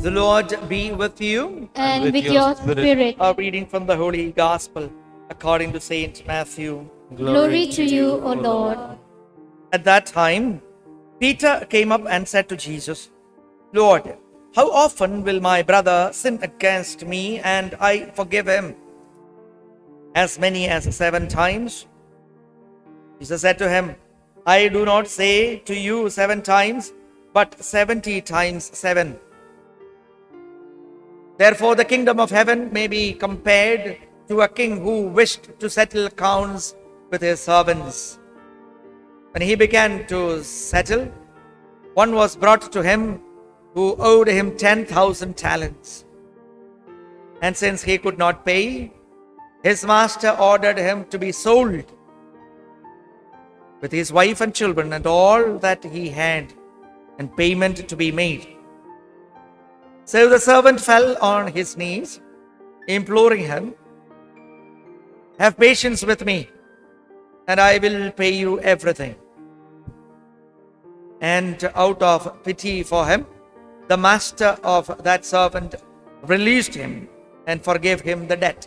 The Lord be with you. and with your spirit. A reading from the Holy Gospel according to Saint Matthew. Glory to you, O Lord. At that time, Peter came up and said to Jesus, Lord, how often will my brother sin against me and I forgive him? As many as 7 times? Jesus said to him, I do not say to you 7 times, but 70 times 7. Therefore, the kingdom of heaven may be compared to a king who wished to settle accounts with his servants. When he began to settle, one was brought to him who owed him 10,000 talents. And since he could not pay, his master ordered him to be sold with his wife and children and all that he had, and payment to be made. So the servant fell on his knees, imploring him, have patience with me, and I will pay you everything. And out of pity for him, the master of that servant released him and forgave him the debt.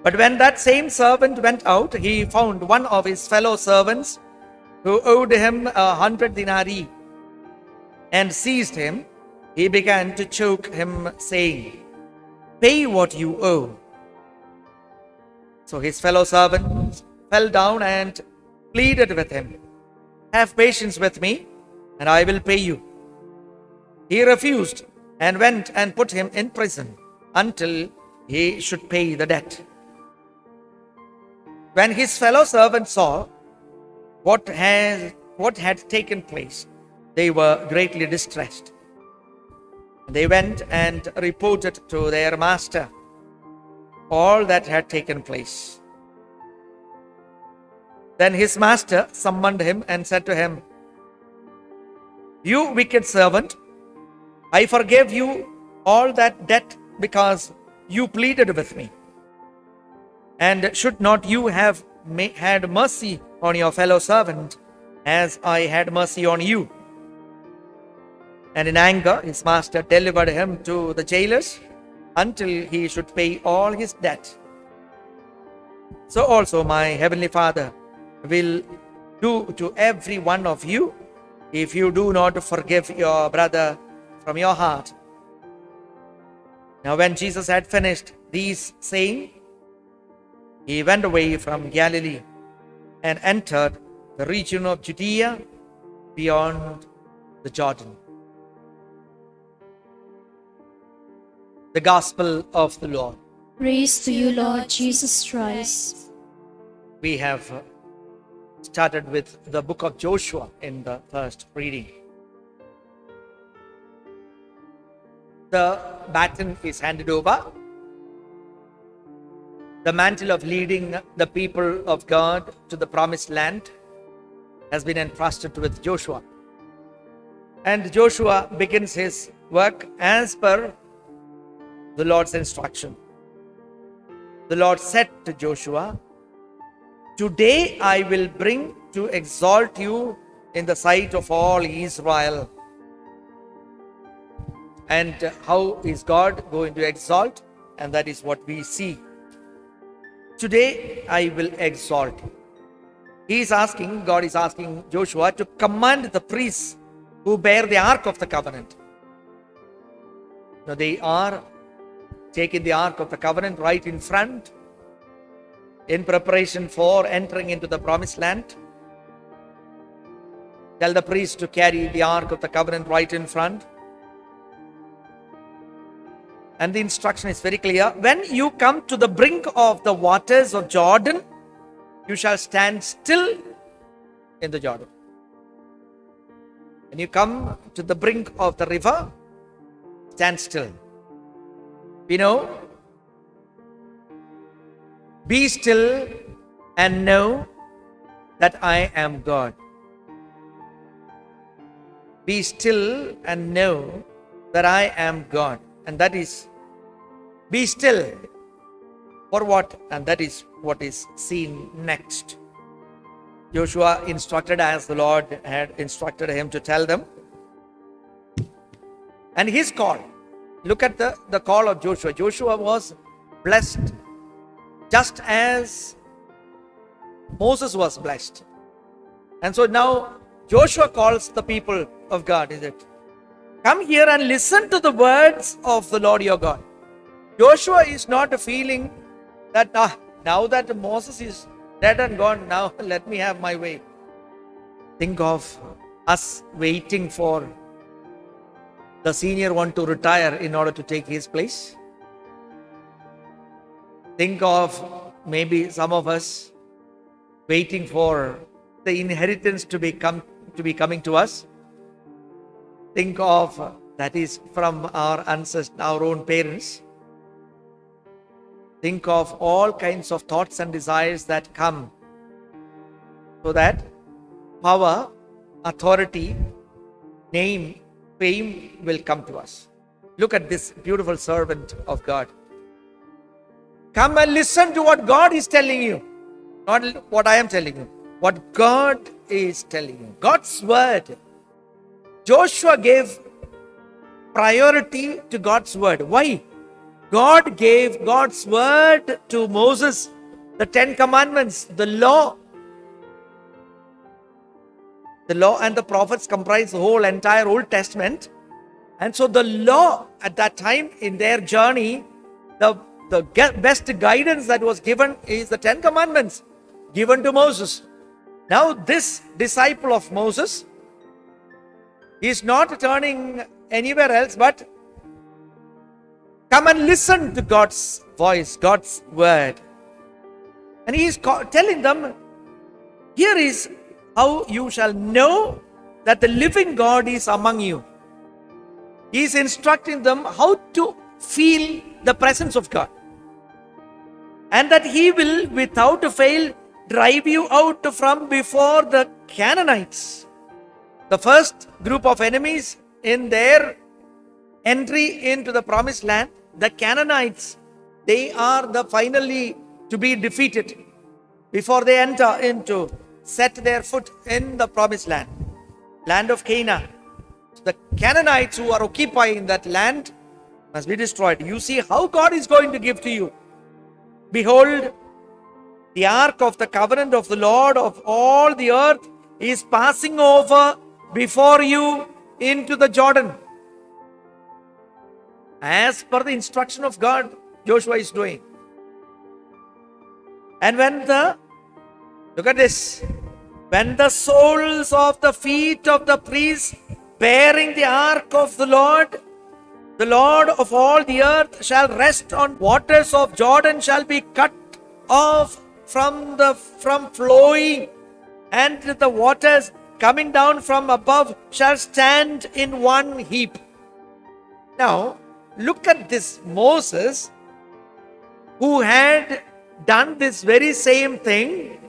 But when that same servant went out, he found one of his fellow servants who owed him 100 denarii, and seized him. He began to choke him, saying, Pay what you owe. So his fellow servant fell down and pleaded with him, Have patience with me, and I will pay you. He refused and went and put him in prison until he should pay the debt. When his fellow servants saw what had taken place, they were greatly distressed. They went and reported to their master all that had taken place. Then his master summoned him and said to him, You wicked servant, I forgave you all that debt because you pleaded with me. And should not you have had mercy on your fellow servant as I had mercy on you? And in anger, his master delivered him to the jailers until he should pay all his debt. So also my heavenly Father will do to every one of you if you do not forgive your brother from your heart. Now when Jesus had finished these saying, he went away from Galilee and entered the region of Judea beyond the Jordan. The Gospel of the Lord. Praise to you, Lord Jesus Christ. We have started with the book of Joshua in the first reading. The baton is handed over. The mantle of leading the people of God to the promised land has been entrusted with Joshua. And Joshua begins his work as per the Lord's instruction. The Lord said to Joshua, Today I will bring to exalt you in the sight of all Israel. And how is God going to exalt? And that is what we see. Today I will exalt you. God is asking Joshua to command the priests who bear the Ark of the Covenant. Now they are taking the Ark of the Covenant right in front in preparation for entering into the promised land. Tell the priest to carry the Ark of the Covenant right in front. And the instruction is very clear. When you come to the brink of the waters of Jordan, you shall stand still in the Jordan. When you come to the brink of the river, stand still. We know, be still and know that I am God. Be still and know that I am God. And that is, be still. For what? And that is what is seen next. Joshua instructed as the Lord had instructed him to tell them. And his call. Look at the call of Joshua. Joshua was blessed just as Moses was blessed. And so now Joshua calls the people of God, is it? Come here and listen to the words of the Lord your God. Joshua is not feeling that now that Moses is dead and gone, now let me have my way. Think of us waiting for the senior one to retire in order to take his place. Think of maybe some of us waiting for the inheritance to be coming to us. Think of that is from our ancestors, our own parents. Think of all kinds of thoughts and desires that come so that power, authority, name, fame will come to us. Look at this beautiful servant of God. Come and listen to what God is telling you. Not what I am telling you. What God is telling you. God's word. Joshua gave priority to God's word. Why? God gave God's word to Moses. The 10 commandments, the law. The law and the prophets comprise the whole entire Old Testament. And so the law at that time in their journey, the best guidance that was given is the 10 commandments given to Moses. Now this disciple of Moses is not turning anywhere else but come and listen to God's voice, God's word. And he is telling them, here is how you shall know that the living God is among you. He is instructing them how to feel the presence of God. And that he will without fail drive you out from before the Canaanites. The first group of enemies in their entry into the promised land, the Canaanites, they are the finally to be defeated before they enter into, set their foot in the promised land, land of Canaan. The Canaanites who are occupying that land must be destroyed. You see how God is going to give to you. Behold, the ark of the covenant of the Lord of all the earth is passing over before you into the Jordan. As per the instruction of God, Joshua is doing. And look at this, when the soles of the feet of the priests bearing the ark of the Lord of all the earth shall rest on waters of Jordan shall be cut off from flowing, and the waters coming down from above shall stand in one heap. Now, look at this Moses, who had done this very same thing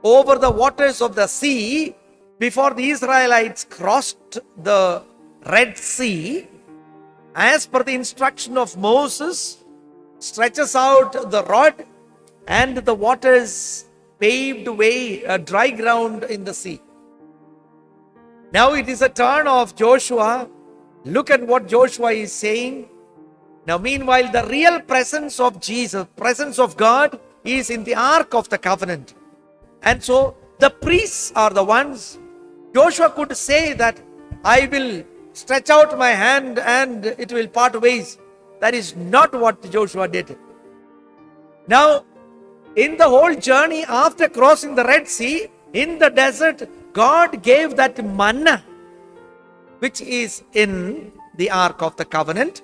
over the waters of the sea before the Israelites crossed the Red Sea. As per the instruction of Moses, stretches out the rod and the waters paved way, a dry ground in the sea. Now it is a turn of Joshua. Look at what Joshua is saying. Now meanwhile, the real presence of Jesus, presence of God is in the Ark of the Covenant. And so the priests are the ones. Joshua could say that I will stretch out my hand and it will part ways. That is not what Joshua did. Now, in the whole journey after crossing the Red Sea, in the desert, God gave that manna, which is in the Ark of the Covenant.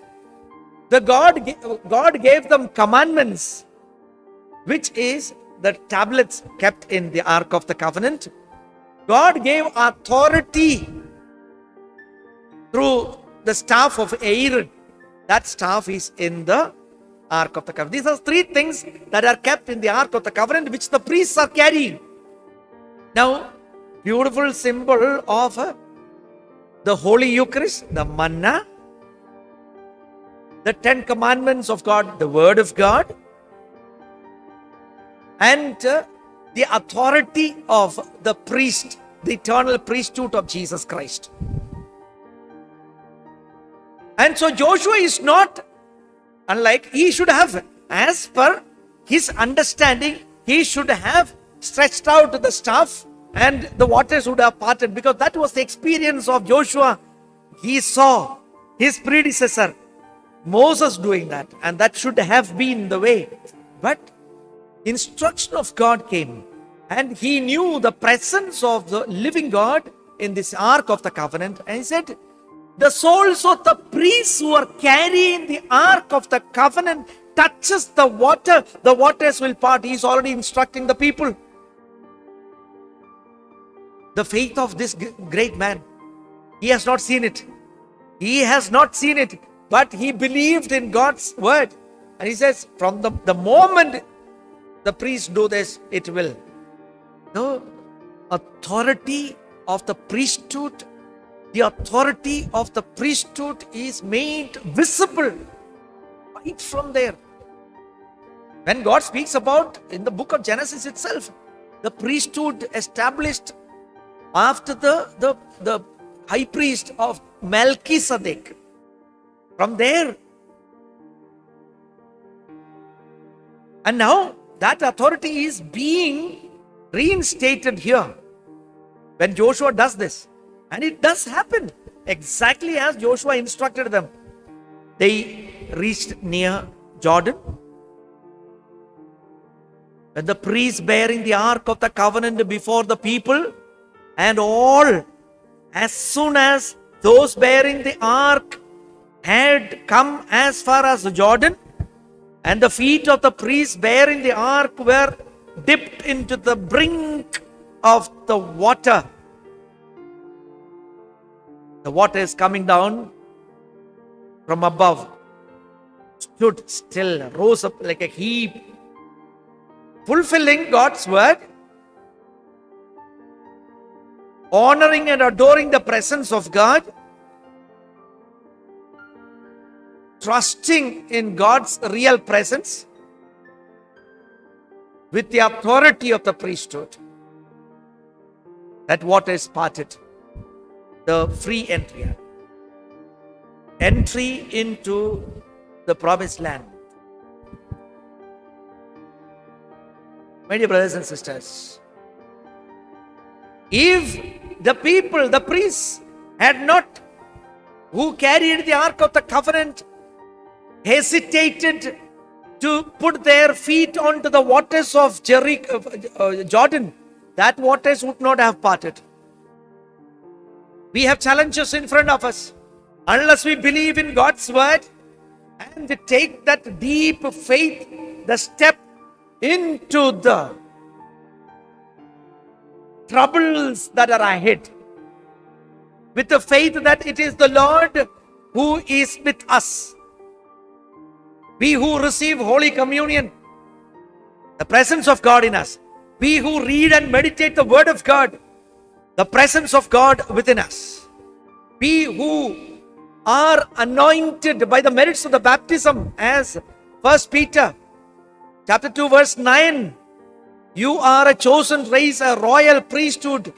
God gave them commandments, which is the tablets kept in the Ark of the Covenant. God gave authority through the staff of Aaron. That staff is in the Ark of the Covenant. These are three things that are kept in the Ark of the Covenant, which the priests are carrying. Now, beautiful symbol of the Holy Eucharist, the manna, the 10 commandments of God, the Word of God, and the authority of the priest, the eternal priesthood of Jesus Christ. And so Joshua is not unlike, he should have, as per his understanding, he should have stretched out the staff and the waters would have parted, because that was the experience of Joshua. He saw his predecessor Moses doing that, and that should have been the way. But instruction of God came, and he knew the presence of the living God in this Ark of the Covenant, and he said, the souls of the priests who are carrying the Ark of the Covenant touches the waters will part. He is already instructing the people. The faith of this great man, he has not seen it. He has not seen it, but he believed in God's word. And he says, from the moment the priests do this, it will. The authority of the priesthood, is made visible right from there. When God speaks about, in the book of Genesis itself, the priesthood established after the high priest of Melchizedek. From there. And now that authority is being reinstated here when Joshua does this. And it does happen exactly as Joshua instructed them. They reached near Jordan. When the priests bearing the Ark of the Covenant before the people, and all, as soon as those bearing the Ark had come as far as Jordan, and the feet of the priests bearing the Ark were dipped into the brink of the water. The water is coming down from above, stood still, rose up like a heap, fulfilling God's word, honoring and adoring the presence of God, trusting in God's real presence with the authority of the priesthood. That water is parted. The free entry into the promised land. My dear brothers and sisters, if the people, the priests, had not, who carried the Ark of the Covenant, hesitated to put their feet onto the waters of Jordan, that waters would not have parted. We have challenges in front of us. Unless we believe in God's word and take that deep faith, the step into the troubles that are ahead, with the faith that it is the Lord who is with us. We who receive Holy Communion, the presence of God in us. We who read and meditate the Word of God, the presence of God within us. We who are anointed by the merits of the baptism, as 1 Peter chapter 2 verse 9. You are a chosen race, a royal priesthood,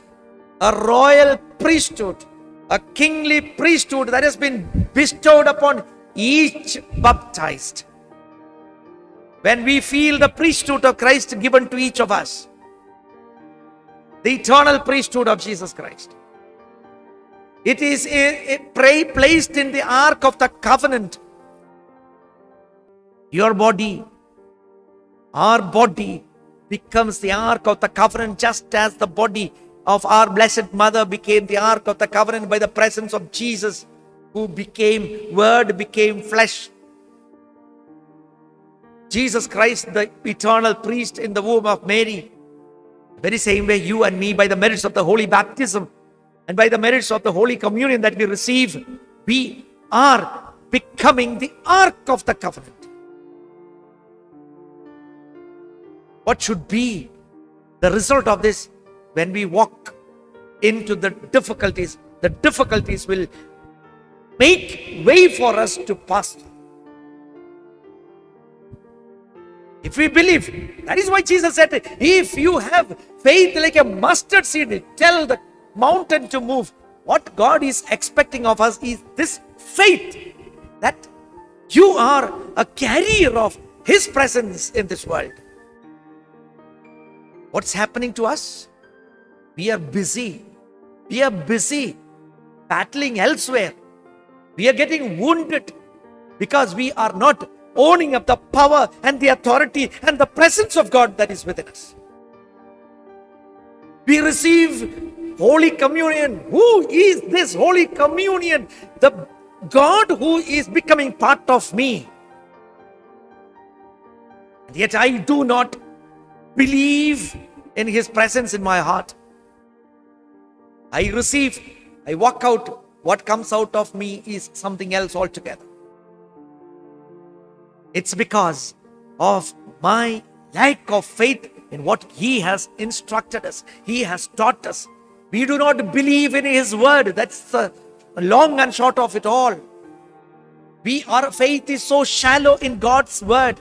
a kingly priesthood that has been bestowed upon each baptized. When we feel the priesthood of Christ given to each of us, the eternal priesthood of Jesus Christ, it is placed in the Ark of the Covenant. Your body, our body, becomes the Ark of the Covenant, just as the body of our Blessed Mother became the Ark of the Covenant by the presence of Jesus, who became Word, became flesh. Jesus Christ, the eternal priest in the womb of Mary. Very same way, you and me, by the merits of the Holy Baptism and by the merits of the Holy Communion that we receive, we are becoming the Ark of the Covenant. What should be the result of this when we walk into the difficulties? The difficulties will make way for us to pass through. If we believe, that is why Jesus said, if you have faith like a mustard seed, tell the mountain to move. What God is expecting of us is this faith that you are a carrier of His presence in this world. What's happening to us? We are busy. We are busy battling elsewhere. We are getting wounded because we are not owning up the power and the authority and the presence of God that is within us. We receive Holy Communion. Who is this Holy Communion? The God who is becoming part of me. And yet I do not believe in His presence in my heart. I receive, I walk out, what comes out of me is something else altogether. It's because of my lack of faith in what He has instructed us. He has taught us. We do not believe in His word. That's the long and short of it all. Our faith is so shallow in God's word.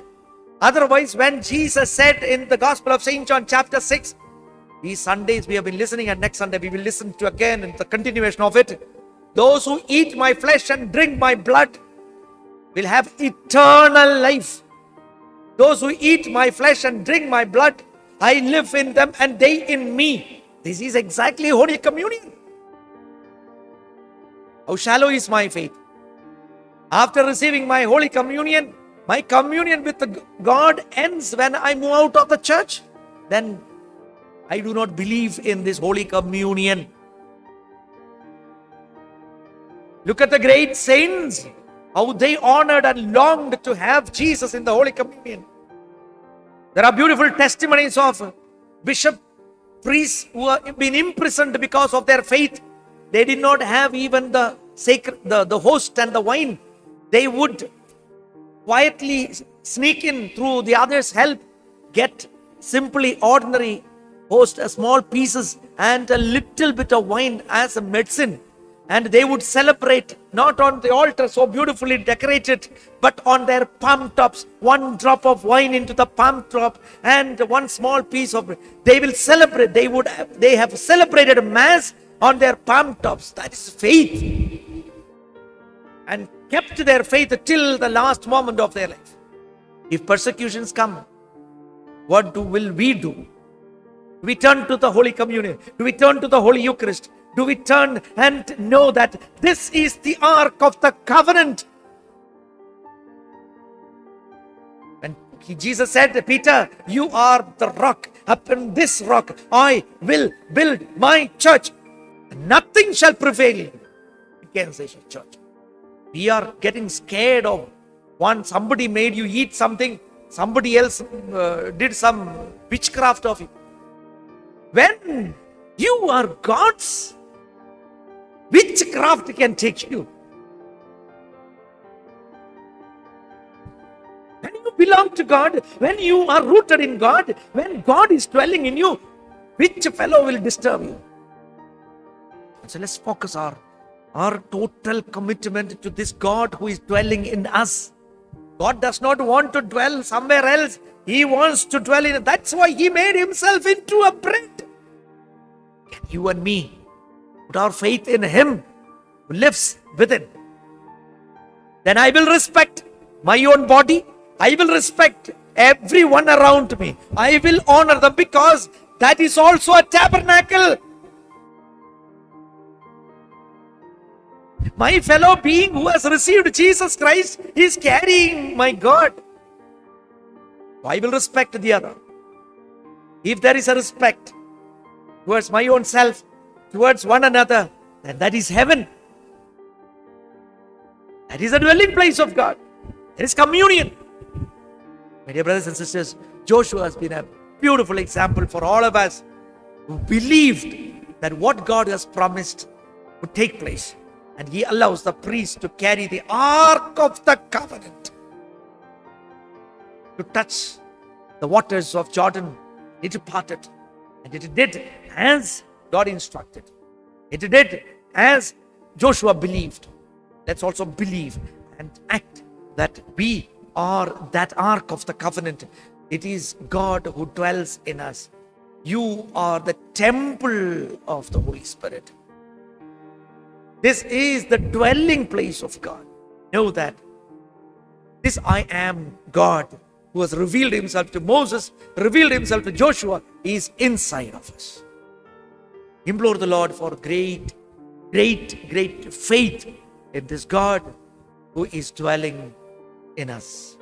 Otherwise, when Jesus said in the Gospel of St. John chapter 6, these Sundays we have been listening, and next Sunday we will listen to again in the continuation of it. Those who eat my flesh and drink my blood will have eternal life. Those who eat my flesh and drink my blood, I live in them and they in me. This is exactly Holy Communion. How shallow is my faith? After receiving my Holy Communion, my communion with God ends when I move out of the church. Then I do not believe in this Holy Communion. Look at the great saints, how they honored and longed to have Jesus in the Holy Communion. There are beautiful testimonies of bishop, priests who have been imprisoned because of their faith. They did not have even the sacred, the host and the wine. They would quietly sneak in through the others' help, get simply ordinary host, small pieces and a little bit of wine as a medicine. And they would celebrate not on the altar so beautifully decorated, but on their palm tops, one drop of wine into the palm top and one small piece of, they will celebrate. They have celebrated Mass on their palm tops. That is faith. And kept their faith till the last moment of their life. If persecutions come, what will we do? Do we turn to the Holy Communion? Do we turn to the Holy Eucharist? Do we turn and know that this is the Ark of the Covenant? When Jesus said, Peter, you are the rock. Upon this rock I will build my church. Nothing shall prevail against this church. We are getting scared of somebody made you eat something, somebody else did some witchcraft of you. When you are God's, witchcraft can take you. When you belong to God, when you are rooted in God, when God is dwelling in you, which fellow will disturb you? So let's focus our total commitment to this God who is dwelling in us. God does not want to dwell somewhere else. He wants to dwell in. That's why He made Himself into a bread. You and me put our faith in Him who lives within. Then I will respect my own body. I will respect everyone around me. I will honor them because that is also a tabernacle. My fellow being who has received Jesus Christ is carrying my God. I will respect the other. If there is a respect towards my own self, towards one another, then that is heaven. That is the dwelling place of God. There is communion. My dear brothers and sisters, Joshua has been a beautiful example for all of us who believed that what God has promised would take place. And He allows the priest to carry the Ark of the Covenant to touch the waters of Jordan. It parted. And it did as God instructed. It did as Joshua believed. Let's also believe and act that we are that Ark of the Covenant. It is God who dwells in us. You are the temple of the Holy Spirit. This is the dwelling place of God. Know that This I am God who has revealed himself to Moses, revealed himself to Joshua, is inside of us. Implore the Lord for great faith in this God who is dwelling in us.